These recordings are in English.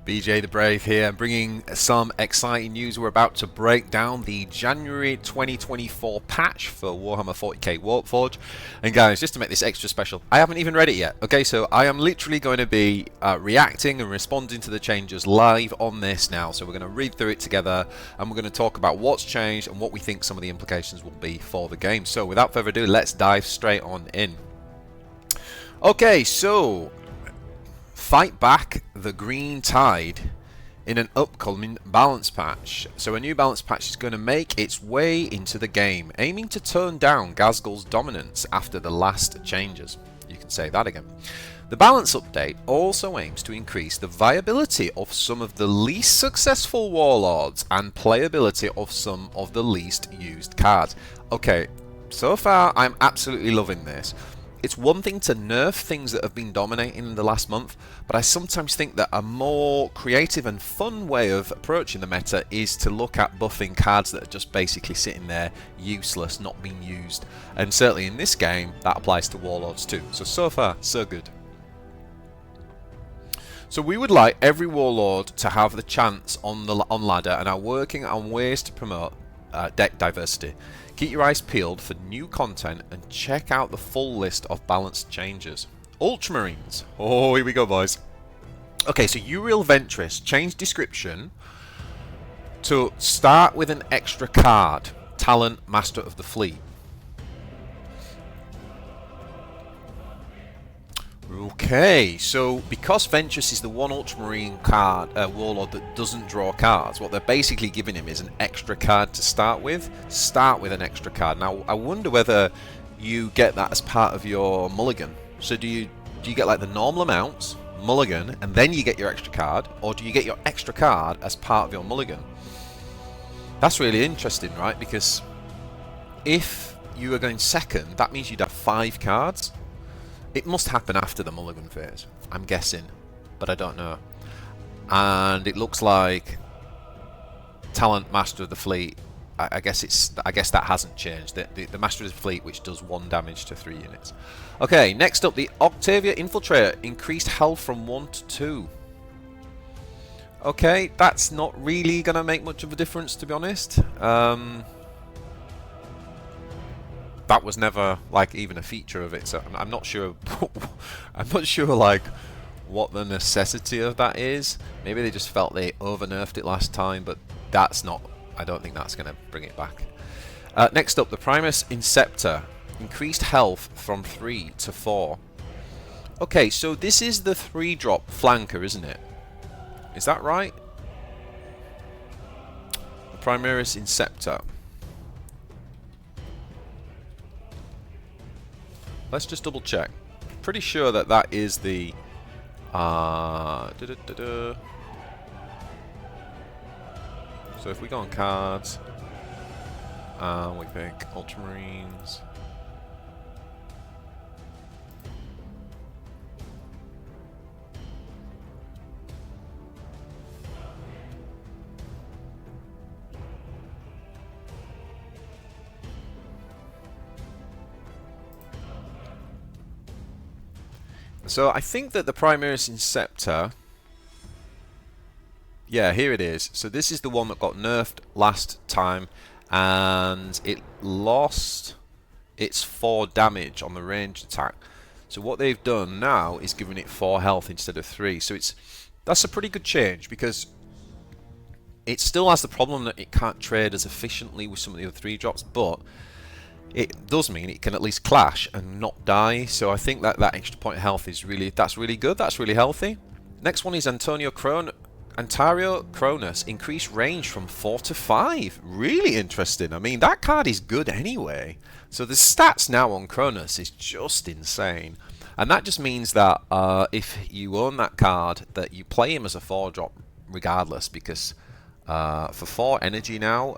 BJ the Brave here, bringing some exciting news. We're about to break down the January 2024 patch for Warhammer 40k Warpforge. And guys, just to make this extra special, I haven't even read it yet. Okay, so I am literally going to be reacting and responding to the changes live on this now. So we're going to read through it together and we're going to talk about what's changed and what we think some of the implications will be for the game. So without further ado, let's dive straight on in. Okay, so fight back the green tide in an upcoming balance patch. So a new balance patch is going to make its way into the game, aiming to turn down Ghazghkull's dominance after the last changes. You can say that again. The balance update also aims to increase the viability of some of the least successful warlords and playability of some of the least used cards. Okay, so far I'm absolutely loving this. It's one thing to nerf things that have been dominating in the last month, but I sometimes think that a more creative and fun way of approaching the meta is to look at buffing cards that are just basically sitting there, useless, not being used. And certainly in this game, that applies to warlords too. So far, so good. So we would like every warlord to have the chance on ladder and are working on ways to promote deck diversity. Keep your eyes peeled for new content and check out the full list of balanced changes. Ultramarines. Oh, here we go, boys. Okay, so Uriel Ventress changed description to start with an extra card. Talent, Master of the Fleet. Okay, so because Ventress is the one Ultramarine card warlord that doesn't draw cards, what they're basically giving him is an extra card to start with. Start with an extra card. Now, I wonder whether you get that as part of your mulligan. So do you get like the normal amounts, mulligan, and then you get your extra card, or do you get your extra card as part of your mulligan? That's really interesting, right? Because if you are going second, that means you'd have 5 cards. It must happen after the mulligan phase, I'm guessing, but I don't know. And it looks like Talent, Master of the Fleet. I guess that hasn't changed. The Master of the Fleet, which does 1 damage to 3 units. Okay, next up, the Octavia Infiltrator increased health from 1 to 2. Okay, that's not really gonna make much of a difference, to be honest. That was never like even a feature of it, so I'm not sure. I'm not sure like what the necessity of that is. Maybe they just felt they over nerfed it last time, but that's not. I don't think that's going to bring it back. Next up, the Primus Inceptor increased health from 3 to 4. Okay, so this is the 3-drop flanker, isn't it? Is that right? The Primus Inceptor. Let's just double check. Pretty sure that that is the So if we go on cards, we pick Ultramarines. So I think that the Primus Inceptor, yeah, here it is. So this is the one that got nerfed last time, and it lost its 4 damage on the ranged attack. So what they've done now is giving it 4 health instead of 3. So that's a pretty good change, because it still has the problem that it can't trade as efficiently with some of the other 3-drops, but it does mean it can at least clash and not die. So I think that that extra point of health is that's really good. That's really healthy. Next one is Ontario Cronus. Increased range from 4 to 5. Really interesting. I mean, that card is good anyway. So the stats now on Cronus is just insane. And that just means that if you own that card, that you play him as a 4-drop regardless, because for 4 energy now,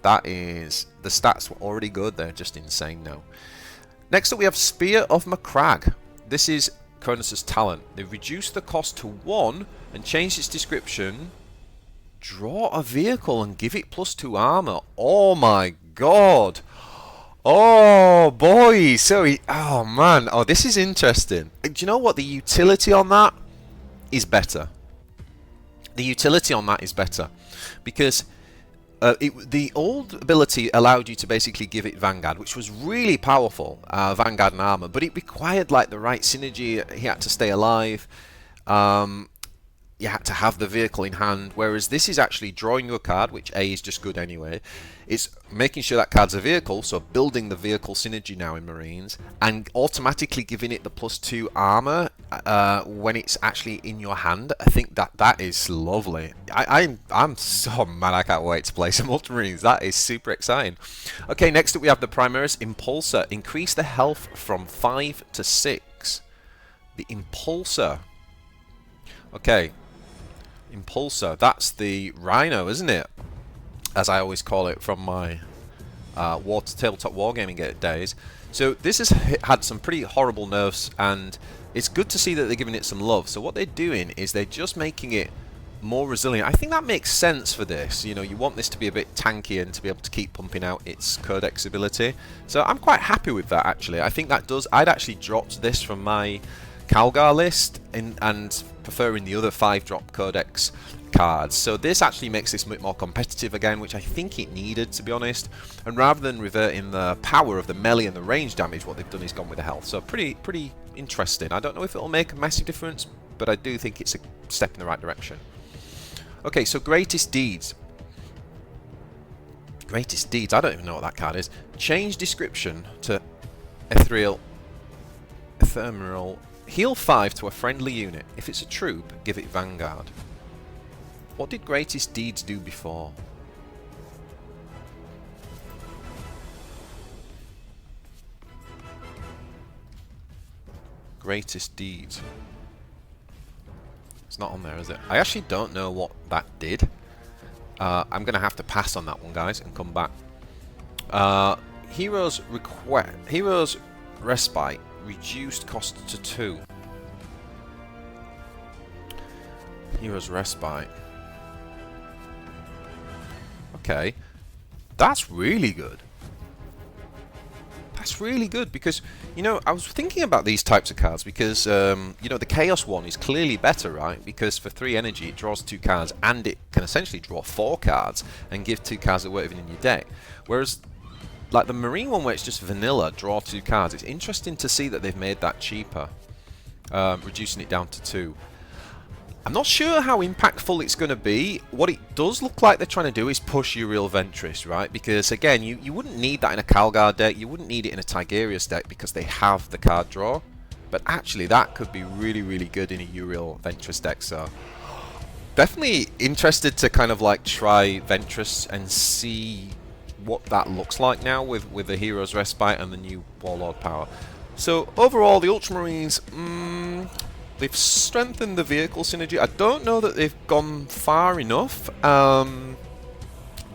that is, the stats were already good, they're just insane now. Next up we have Spear of Macragge. This is Cronus' talent. They've reduced the cost to 1 and changed its description. Draw a vehicle and give it +2 armor. Oh my god. Oh boy. So oh man. Oh, this is interesting. Do you know what? The utility on that is better. the utility on that is better, because the old ability allowed you to basically give it Vanguard, which was really powerful, Vanguard and Armor, but it required like the right synergy. He had to stay alive. You had to have the vehicle in hand, whereas this is actually drawing your card, which A is just good anyway. It's making sure that card's a vehicle, so building the vehicle synergy now in Marines, and automatically giving it the +2 armor when it's actually in your hand. I think that is lovely. I'm so mad, I can't wait to play some Ultramarines. That is super exciting. Okay, next up we have the Primaris Impulsor. Increase the health from 5 to 6. The Impulsor. Okay. Impulsor, that's the Rhino, isn't it? As I always call it from my tabletop wargaming days. So this has had some pretty horrible nerfs, and it's good to see that they're giving it some love. So what they're doing is they're just making it more resilient. I think that makes sense for this. You know, you want this to be a bit tanky and to be able to keep pumping out its codex ability. So I'm quite happy with that, actually. I think that does... I'd actually dropped this from my Calgar list and preferring the other 5-drop codex cards. So this actually makes this a bit more competitive again, which I think it needed, to be honest. And rather than reverting the power of the melee and the range damage, what they've done is gone with the health. So pretty interesting. I don't know if it'll make a massive difference, but I do think it's a step in the right direction. Okay, so Greatest Deeds. Greatest Deeds, I don't even know what that card is. Change description to ephemeral. Heal 5 to a friendly unit. If it's a troop, give it Vanguard. What did Greatest Deeds do before? Greatest Deeds. It's not on there, is it? I actually don't know what that did. I'm going to have to pass on that one, guys, and come back. Heroes Respite. Reduced cost to 2. Heroes Respite. Okay. That's really good. That's really good because, you know, I was thinking about these types of cards because, you know, the Chaos one is clearly better, right? Because for 3 energy it draws 2 cards and it can essentially draw 4 cards and give 2 cards that weren't even in your deck. Whereas like the Marine one where it's just vanilla, draw 2 cards, it's interesting to see that they've made that cheaper, reducing it down to 2. I'm not sure how impactful it's going to be. What it does look like they're trying to do is push Uriel Ventress, right? Because again, you wouldn't need that in a Calgar deck, you wouldn't need it in a Tigerius deck because they have the card draw. But actually that could be really, really good in a Uriel Ventress deck, so... Definitely interested to kind of like try Ventress and see what that looks like now with the Hero's Respite and the new Warlord power. So overall, the Ultramarines, they've strengthened the vehicle synergy. I don't know that they've gone far enough.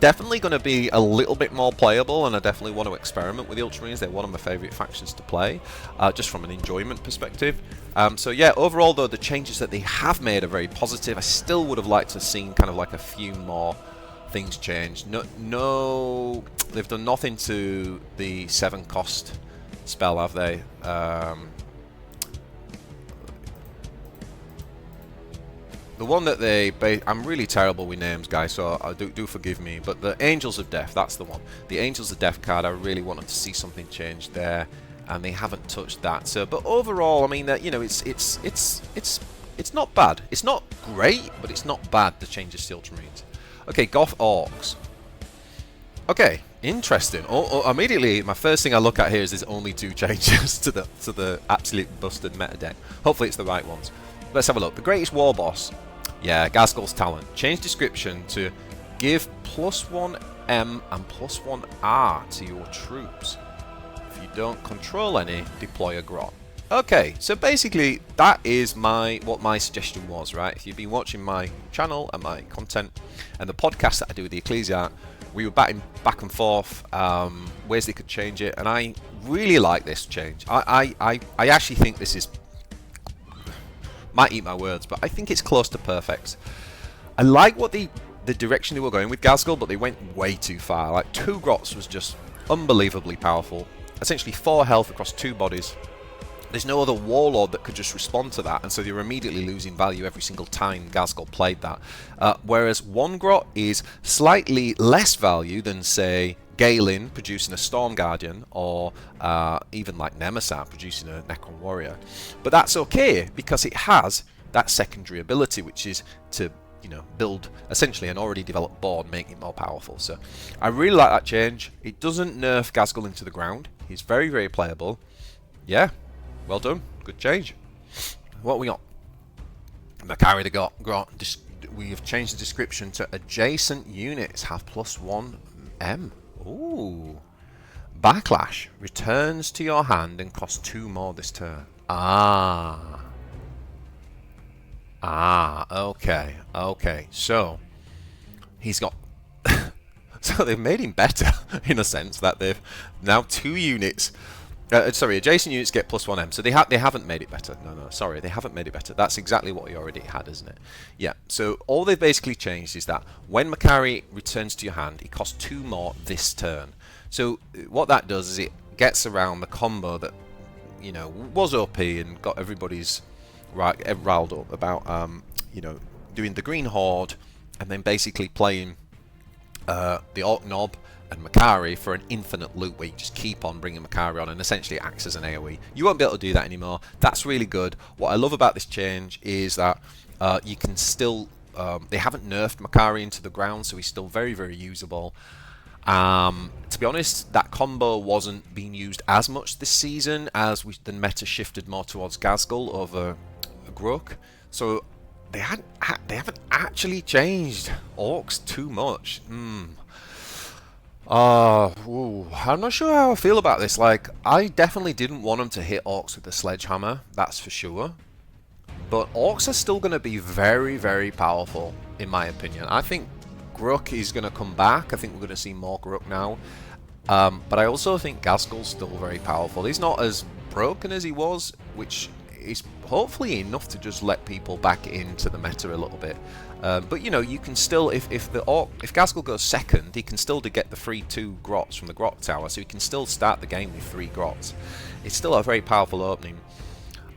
Definitely going to be a little bit more playable, and I definitely want to experiment with the Ultramarines. They're one of my favourite factions to play, just from an enjoyment perspective. So yeah, overall though, the changes that they have made are very positive. I still would have liked to have seen kind of like a few more things change. No, they've done nothing to the 7 cost spell, have they? The one that I'm really terrible with names, guys, so do forgive me, but the Angels of Death, that's the one. The Angels of Death card, I really wanted to see something change there, and they haven't touched that. So, but overall, I mean, you know, it's not bad. It's not great, but it's not bad, the changes to Ultramarines. Okay, Goth Orcs. Okay, interesting. Immediately, my first thing I look at here is there's only 2 changes to the absolute busted meta deck. Hopefully it's the right ones. Let's have a look. The Greatest War Boss. Yeah, Ghazghkull's Talent. Change description to give +1 M and +1 R to your troops. If you don't control any, deploy a Grot. Okay, so basically that is what my suggestion was, right? If you've been watching my channel and my content and the podcast that I do with the Ecclesiarch, we were batting back and forth ways they could change it, and I really like this change. I actually think this is, might eat my words, but I think it's close to perfect. I like what the direction they were going with Ghazghkull, but they went way too far. Like 2 Grots was just unbelievably powerful. Essentially 4 health across 2 bodies. There's no other warlord that could just respond to that, and so you're immediately losing value every single time Ghazghkull played that. Whereas one grot is slightly less value than, say, Galen producing a Storm Guardian, or even like Nemesis producing a Necron Warrior. But that's okay, because it has that secondary ability, which is to, you know, build essentially an already developed board, making it more powerful. So I really like that change. It doesn't nerf Ghazghkull into the ground. He's very, very playable. Yeah. Well done. Good change. What we got? Macari the Grot. We have changed the description to adjacent units have +1 M. Ooh. Backlash. Returns to your hand and costs 2 more this turn. Ah. Okay. Okay. So, he's got... so they've made him better, in a sense, that they've now 2 units... sorry, adjacent units get +1 M. So they haven't made it better. No, sorry, they haven't made it better. That's exactly what he already had, isn't it? Yeah. So all they've basically changed is that when Macari returns to your hand, it costs 2 more this turn. So what that does is it gets around the combo that, you know, was OP and got everybody's riled up about, you know, doing the Green Horde and then basically playing the Orc Knob and Macari for an infinite loop where you just keep on bringing Macari on and essentially it acts as an AoE. You won't be able to do that anymore. That's really good. What I love about this change is that you can still... they haven't nerfed Macari into the ground, so he's still very, very usable. To be honest, that combo wasn't being used as much this season as the meta shifted more towards Ghazghkull over Gruk. So they haven't actually changed Orcs too much. I'm not sure how I feel about this. Like, I definitely didn't want them to hit Orcs with the sledgehammer, that's for sure. But Orcs are still going to be very, very powerful, in my opinion. I think Gruk is going to come back. I think we're going to see more Gruk now. But I also think Ghazghkull's still very powerful. He's not as broken as he was, which is hopefully enough to just let people back into the meta a little bit. But you know, you can still, if Ghazghkull goes second, he can still get the free 2 grots from the grot tower, so he can still start the game with 3 grots. It's still a very powerful opening.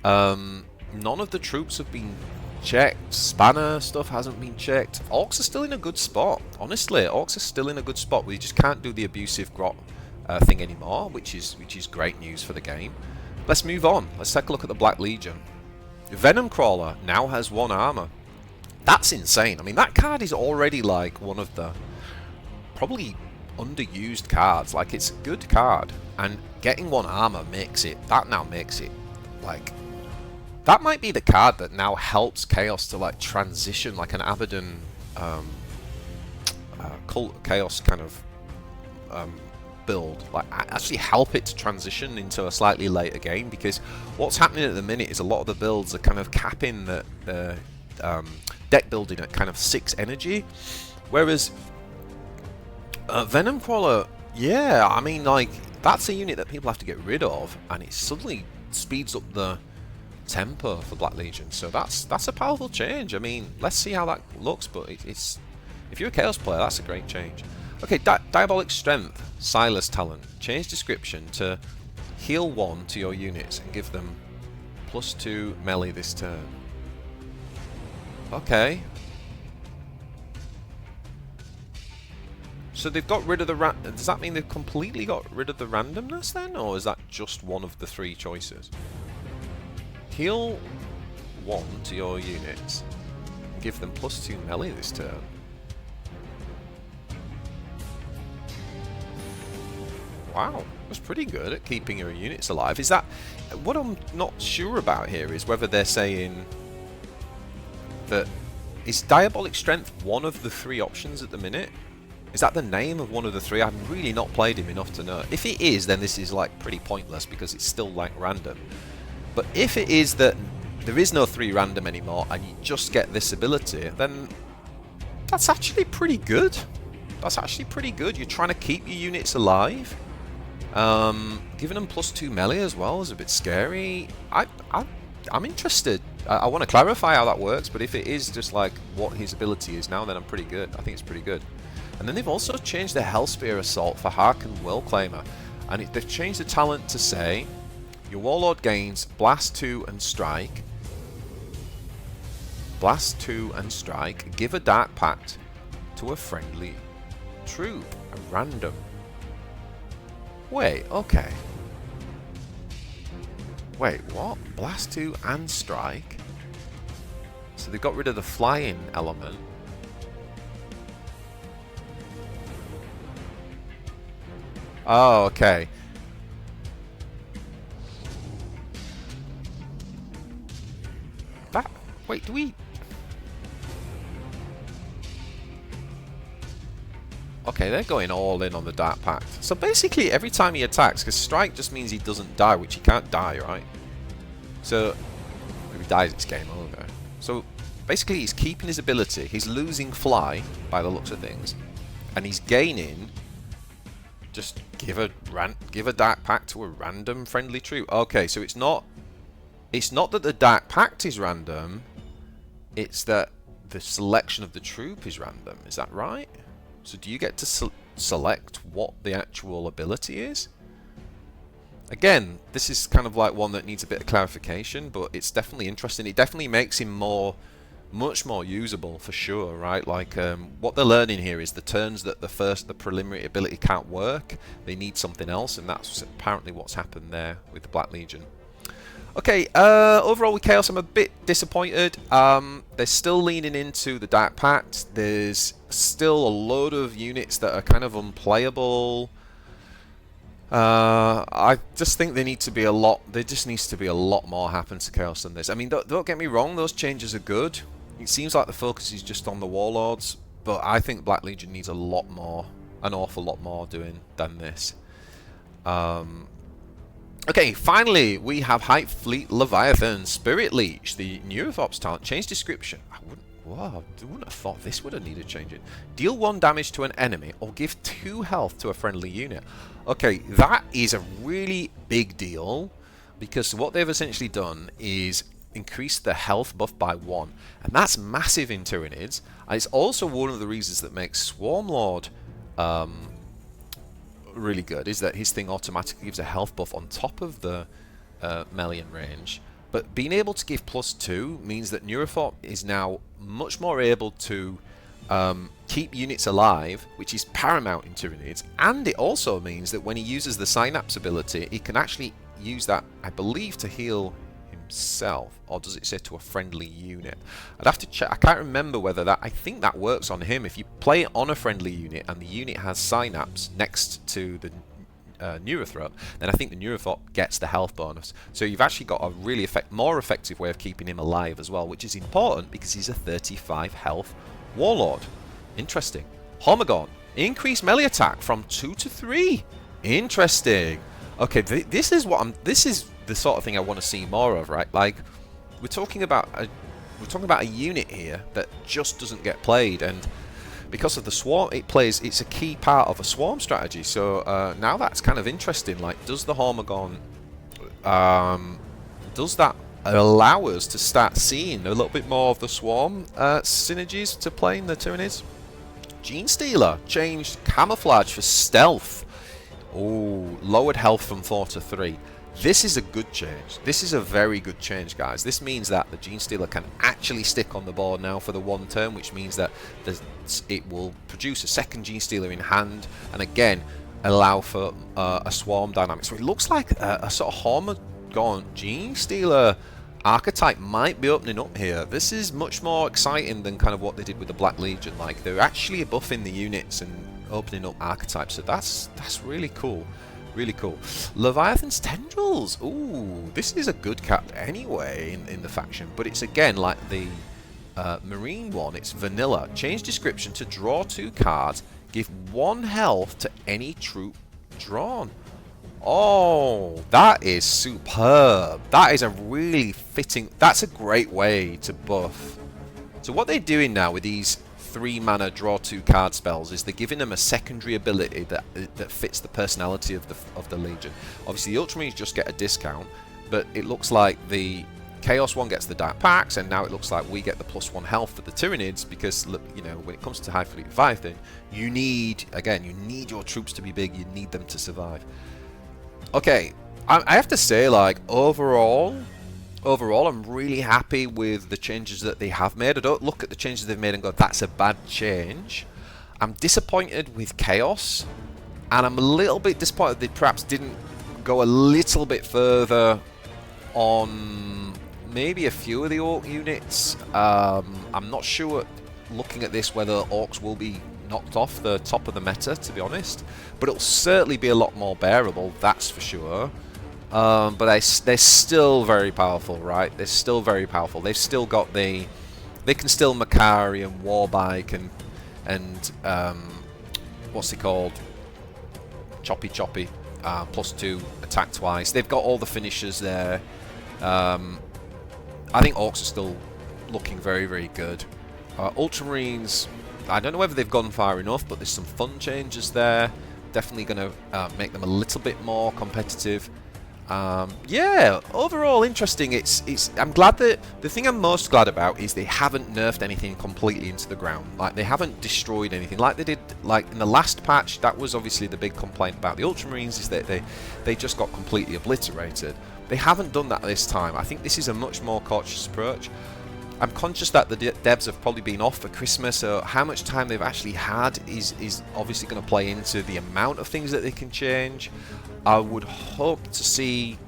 None of the troops have been checked. Spanner stuff hasn't been checked. Orcs are still in a good spot. Honestly, Orcs are still in a good spot. We just can't do the abusive grot thing anymore, which is great news for the game. Let's move on. Let's take a look at the Black Legion. Venom Crawler now has 1 armor. That's insane. I mean, that card is already like one of the probably underused cards. Like, it's a good card, and getting 1 armor makes it, that now makes it like, that might be the card that now helps Chaos to like transition, like an Abaddon cult Chaos kind of build, like actually help it to transition into a slightly later game, because what's happening at the minute is a lot of the builds are kind of capping the deck building at kind of 6 energy, whereas Venom Crawler, yeah, I mean, like, that's a unit that people have to get rid of, and it suddenly speeds up the tempo for Black Legion, so that's a powerful change. I mean, let's see how that looks, but it's if you're a Chaos player, that's a great change. Okay, Diabolic Strength, Silas Talent. Change description to heal 1 to your units and give them +2 melee this turn. Okay. So they've got rid of the does that mean they've completely got rid of the randomness then? Or is that just one of the 3 choices? Heal 1 to your units and give them +2 melee this turn. Wow, that's pretty good at keeping your units alive. Is that... what I'm not sure about here is whether they're saying that... is Diabolic Strength one of the 3 options at the minute? Is that the name of one of the 3? I've really not played him enough to know. If it is, then this is like pretty pointless because it's still like random. But if it is that there is no 3 random anymore and you just get this ability, then that's actually pretty good. That's actually pretty good. You're trying to keep your units alive. Giving them +2 melee as well is a bit scary. I'm interested. I want to clarify how that works, but if it is just like what his ability is now, then I'm pretty good. I think it's pretty good. And then they've also changed the Hellspear Assault for Harken Willclaimer, and they've changed the talent to say Your Warlord gains Blast 2 and Strike. Blast 2 and Strike. Give a Dark Pact to a friendly troop. A random. Wait, okay. Wait, what? Blast 2 and Strike? So they got rid of the flying element. Oh, okay. That... Wait, do we... Okay, they're going all in on the Dark Pact. So basically, every time he attacks, because Strike just means he doesn't die, which he can't die, right? So, if he dies, it's game over. So, basically, he's keeping his ability. He's losing Fly, by the looks of things. And he's gaining... Just give a Dark Pact to a random friendly troop. Okay, so it's not that the Dark Pact is random. It's that the selection of the troop is random. Is that right? So do you get to select what the actual ability is? Again, this is kind of like one that needs a bit of clarification, but it's definitely interesting. It definitely makes him much more usable for sure, right? Like what they're learning here is the turns that the preliminary ability can't work, they need something else, and that's apparently what's happened there with the Black Legion. Okay, overall with Chaos, I'm a bit disappointed. They're still leaning into the Dark Pact. There's still a load of units that are kind of unplayable. I just think there needs to be a lot. There just needs to be a lot more happen to Chaos than this. I mean, don't get me wrong; those changes are good. It seems like the focus is just on the Warlords, but I think Black Legion needs a lot more, an awful lot more doing than this. Okay, finally, we have Hype Fleet Leviathan Spirit Leech, the Neurofops talent. Change description. I wouldn't have thought this would have needed changing. Deal 1 damage to an enemy or give 2 health to a friendly unit. Okay, that is a really big deal because what they've essentially done is increase the health buff by 1, and that's massive in Tyranids. And it's also one of the reasons that makes Swarmlord really good, is that his thing automatically gives a health buff on top of the Melian range. But being able to give +2 means that Neurophop is now much more able to keep units alive, which is paramount in Tyranids, and it also means that when he uses the Synapse ability, he can actually use that, I believe, to heal himself, or does it say to a friendly unit? I'd have to check. I can't remember whether that... I think that works on him. If you play it on a friendly unit and the unit has Synapse next to the Neurothrope, then I think the Neurothrope gets the health bonus. So you've actually got a really more effective way of keeping him alive as well, which is important because he's a 35 health Warlord. Interesting. Hormagorn. Increase melee attack from 2 to 3. Interesting. Okay, this is the sort of thing I want to see more of, right? Like, we're talking about a unit here that just doesn't get played, and because of the swarm it's a key part of a swarm strategy. So now that's kind of interesting. Like, does the Hormagorn does that allow us to start seeing a little bit more of the swarm synergies to playing the Tyranids? Genestealer changed camouflage for stealth. Oh, lowered health from 4 to 3. This is a good change. This is a very good change, guys. This means that the Genestealer can actually stick on the board now for the 1 turn, which means that it will produce a second Genestealer in hand, and again allow for a swarm dynamic. So it looks like a sort of Hormagorn Genestealer archetype might be opening up here. This is much more exciting than kind of what they did with the Black Legion. Like, they're actually buffing the units and opening up archetypes. So that's really cool. Really cool. Leviathan's Tendrils. Ooh, this is a good cat anyway in the faction, but it's again like the Marine one. It's vanilla. Change description to draw 2 cards. Give 1 health to any troop drawn. Oh, that is superb. That is a really fitting... That's a great way to buff. So what they're doing now with these 3 mana draw 2 card spells is they're giving them a secondary ability that fits the personality of the Legion. Obviously the Ultramarines just get a discount, but it looks like the Chaos one gets the Dark Pacts, and now it looks like we get the +1 health for the Tyranids, because, you know, when it comes to High Fleet Leviathan, you need your troops to be big, you need them to survive. Okay, I have to say, like, overall, I'm really happy with the changes that they have made. I don't look at the changes they've made and go, that's a bad change. I'm disappointed with Chaos, and I'm a little bit disappointed they perhaps didn't go a little bit further on maybe a few of the Orc units. I'm not sure, looking at this, whether Orcs will be knocked off the top of the meta, to be honest, but it'll certainly be a lot more bearable, that's for sure. But they're still very powerful, right? They're still very powerful. They've still got the... They can still Makari and Warbike and what's it called? Choppy. +2 attack twice. They've got all the finishers there. I think Orcs are still looking very, very good. Ultramarines, I don't know whether they've gone far enough, but there's some fun changes there. Definitely going to make them a little bit more competitive. Yeah, overall interesting. I'm glad that the thing I'm most glad about is they haven't nerfed anything completely into the ground. Like, they haven't destroyed anything like they did like in the last patch. That was obviously the big complaint about the Ultramarines, is that they just got completely obliterated. They haven't done that this time. I think this is a much more cautious approach. I'm conscious that the devs have probably been off for Christmas, so how much time they've actually had is obviously going to play into the amount of things that they can change. I would hope to see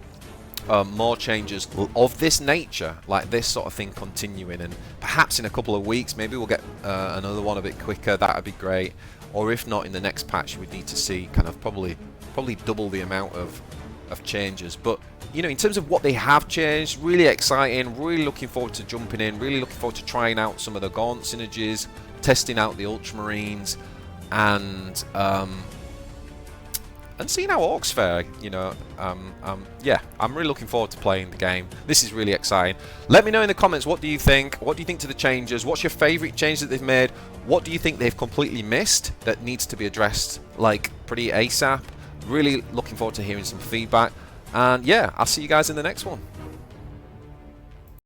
more changes of this nature, like this sort of thing, continuing, and perhaps in a couple of weeks maybe we'll get another one a bit quicker. That would be great. Or if not, in the next patch we'd need to see kind of probably double the amount of changes. But you know, in terms of what they have changed, really exciting, really looking forward to jumping in, really looking forward to trying out some of the Gaunt synergies, testing out the Ultramarines, and seeing how Orcs fare. You know, yeah, I'm really looking forward to playing the game. This is really exciting. Let me know in the comments, what do you think? What do you think to the changes? What's your favourite change that they've made? What do you think they've completely missed that needs to be addressed, like, pretty ASAP? Really looking forward to hearing some feedback. And yeah, I'll see you guys in the next one.